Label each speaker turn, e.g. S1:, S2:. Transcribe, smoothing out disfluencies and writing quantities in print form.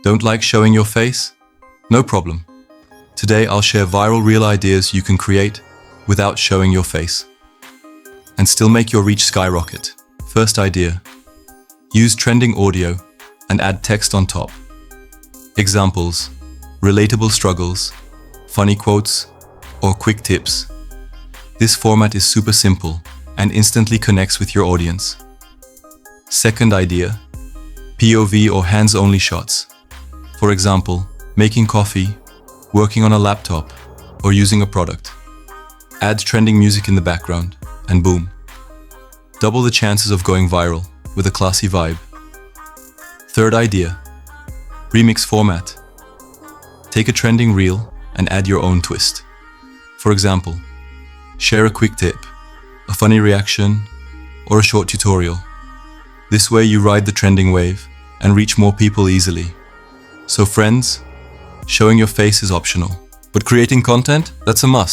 S1: Don't like showing your face? No problem. Today I'll share viral reel ideas you can create without showing your face and still make your reach skyrocket. First idea. Use trending audio and add text on top. Examples: relatable struggles, funny quotes, or quick tips. This format is super simple and instantly connects with your audience. Second idea. POV or hands-only shots. For example, making coffee, working on a laptop, or using a product. Add trending music in the background, and boom. Double the chances of going viral with a classy vibe. Third idea. Remix format. Take a trending reel and add your own twist. For example, share a quick tip, a funny reaction, or a short tutorial. This way you ride the trending wave and reach more people easily. So friends, showing your face is optional, but creating content, that's a must.